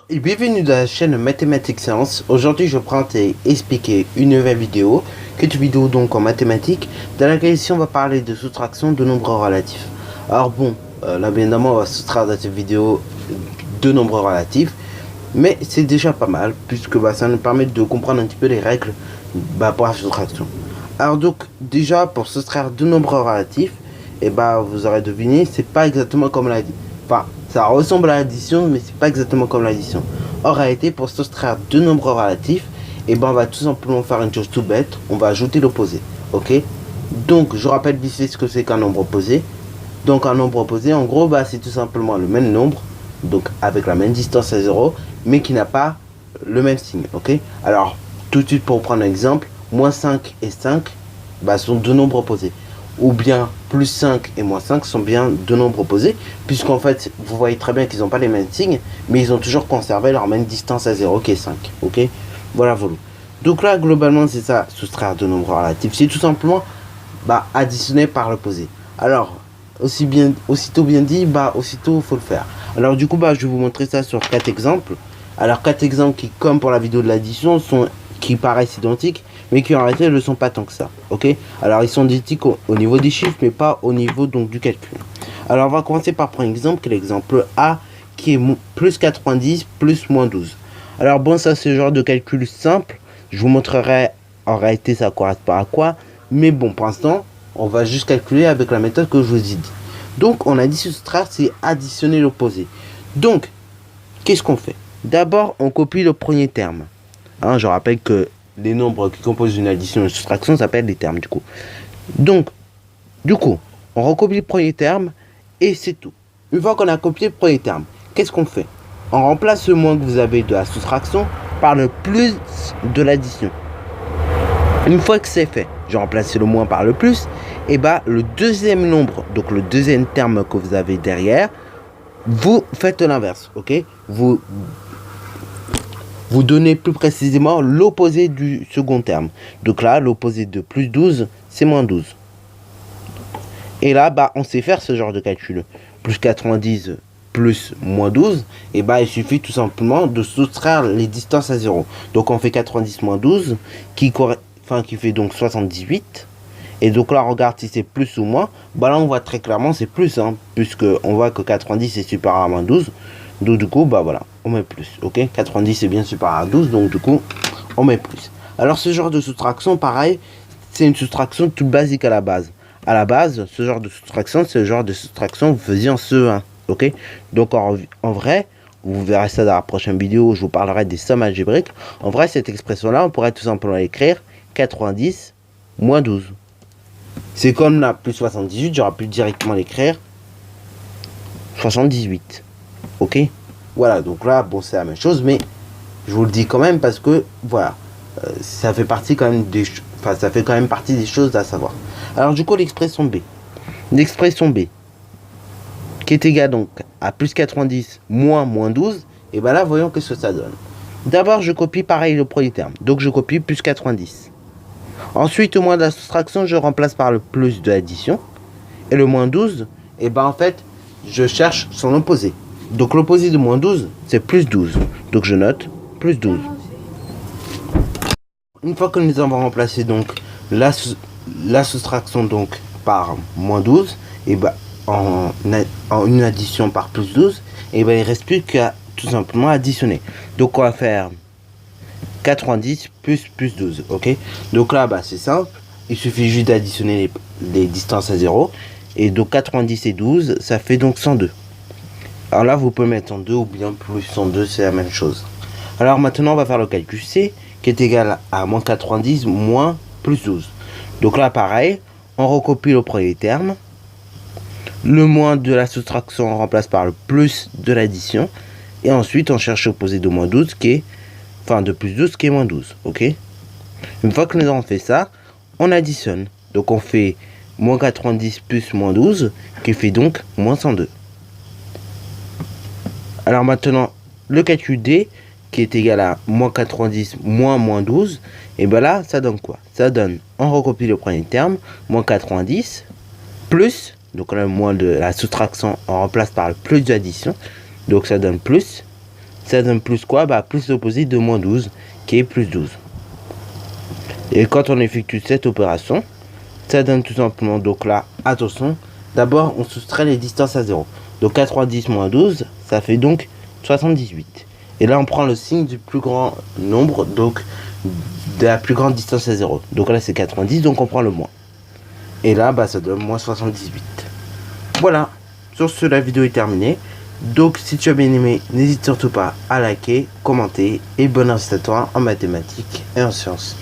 Et bienvenue dans la chaîne Mathématiques Science. Aujourd'hui, je prends et expliquer une nouvelle vidéo, qui est une vidéo donc en mathématiques, dans laquelle ici on va parler de soustraction de nombres relatifs. Alors bon, là bien évidemment on va soustraire dans cette vidéo deux nombres relatifs, mais c'est déjà pas mal, puisque ça nous permet de comprendre un petit peu les règles pour la soustraction. Alors donc, déjà pour soustraire deux nombres relatifs, et vous aurez deviné, c'est pas exactement comme l'a dit. Enfin, ça ressemble à l'addition, mais c'est pas exactement comme l'addition. En réalité, pour soustraire deux nombres relatifs, on va tout simplement faire une chose tout bête, on va ajouter l'opposé, ok? Donc, je rappelle vite fait ce que c'est qu'un nombre opposé. Donc, un nombre opposé, en gros, c'est tout simplement le même nombre, donc avec la même distance à 0, mais qui n'a pas le même signe, ok? Alors, tout de suite pour prendre un exemple, moins 5 et 5, sont deux nombres opposés. Ou bien plus 5 et moins 5 sont bien deux nombres opposés, puisqu'en fait, vous voyez très bien qu'ils n'ont pas les mêmes signes, mais ils ont toujours conservé leur même distance à 0 qui est 5. Ok, voilà. Donc là, globalement, c'est ça, soustraire deux nombres relatifs. C'est tout simplement additionner par l'opposé. Alors, aussitôt bien dit, aussitôt faut le faire. Alors du coup, je vais vous montrer ça sur 4 exemples. Alors 4 exemples qui, comme pour la vidéo de l'addition, qui paraissent identiques, mais qui en réalité ne le sont pas tant que ça, ok? Alors ils sont identiques au niveau des chiffres, mais pas au niveau donc du calcul. Alors on va commencer par prendre un exemple, qui est l'exemple A, qui est plus 90 plus moins 12. Alors bon, ça c'est le genre de calcul simple, je vous montrerai en réalité ça correspond à quoi, mais bon, pour l'instant, on va juste calculer avec la méthode que je vous ai dit. Donc on a dit soustraire, c'est additionner l'opposé. Donc, qu'est-ce qu'on fait? D'abord, on copie le premier terme. Je rappelle que les nombres qui composent une addition et une soustraction s'appellent des termes du coup. Donc, on recopie le premier terme et c'est tout. Une fois qu'on a copié le premier terme, qu'est-ce qu'on fait? On remplace le moins que vous avez de la soustraction par le plus de l'addition. Une fois que c'est fait, je remplace le moins par le plus, et le deuxième nombre, donc le deuxième terme que vous avez derrière, vous faites l'inverse, ok? Vous donnez plus précisément l'opposé du second terme. Donc là, l'opposé de plus 12, c'est moins 12. Et là, on sait faire ce genre de calcul. Plus 90 plus moins 12, il suffit tout simplement de soustraire les distances à 0. Donc on fait 90 moins 12, qui fait donc 78. Et donc là, regarde si c'est plus ou moins. Là, on voit très clairement c'est plus, puisque on voit que 90 est supérieur à moins 12. Donc du coup, voilà, on met plus, ok? 90 est bien supérieur à 12, donc du coup, on met plus. Alors ce genre de soustraction, pareil, c'est une soustraction toute basique à la base. À la base, ce genre de soustraction, c'est le genre de soustraction que vous faisiez en CE1, ok? Donc en vrai, vous verrez ça dans la prochaine vidéo où je vous parlerai des sommes algébriques. En vrai, cette expression-là, on pourrait tout simplement l'écrire 90 moins 12. C'est comme la plus 78, j'aurais pu directement l'écrire 78. Ok, voilà, donc là, c'est la même chose, mais je vous le dis quand même parce que, voilà, ça fait partie quand même ça fait quand même partie des choses à savoir. Alors du coup, l'expression B, qui est égale donc à plus 90 moins 12, et là, voyons qu'est-ce que ça donne. D'abord, je copie pareil le premier terme, donc je copie plus 90. Ensuite, au moins de la soustraction, je remplace par le plus de l'addition, et le moins 12, en fait, je cherche son opposé. Donc l'opposé de moins 12, c'est plus 12. Donc je note plus 12. Une fois que nous avons remplacé donc la soustraction donc par moins 12, en une addition par plus 12, il ne reste plus qu'à tout simplement additionner. Donc on va faire 90 plus 12, ok? Donc là, c'est simple. Il suffit juste d'additionner les distances à 0. Et donc 90 et 12, ça fait donc 102. Alors là, vous pouvez mettre 102 ou bien plus 102, c'est la même chose. Alors maintenant, on va faire le calcul C, qui est égal à moins 90 moins plus 12. Donc là, pareil, on recopie le premier terme. Le moins de la soustraction, on remplace par le plus de l'addition. Et ensuite, on cherche l'opposé de moins 12, de plus 12, qui est moins 12. Ok? Une fois que nous avons fait ça, on additionne. Donc on fait moins 90 plus moins 12, qui fait donc moins 102. Alors maintenant, le calcul D, qui est égal à moins 90 moins 12, et là, ça donne quoi? Ça donne, on recopie le premier terme, moins 90, plus, donc là, le moins de la soustraction, on remplace par le plus d'addition, donc ça donne plus ça donne plus quoi? Bah plus l'opposé de moins 12, qui est plus 12. Et quand on effectue cette opération, ça donne tout simplement, donc là, attention, d'abord on soustrait les distances à 0. Donc 90 moins 12, ça fait donc 78. Et là on prend le signe du plus grand nombre, donc de la plus grande distance à 0. Donc là c'est 90, donc on prend le moins. Et là, bah ça donne moins 78. Voilà, sur ce, la vidéo est terminée. Donc si tu as bien aimé, n'hésite surtout pas à liker, commenter et bonne révision à toi en mathématiques et en sciences.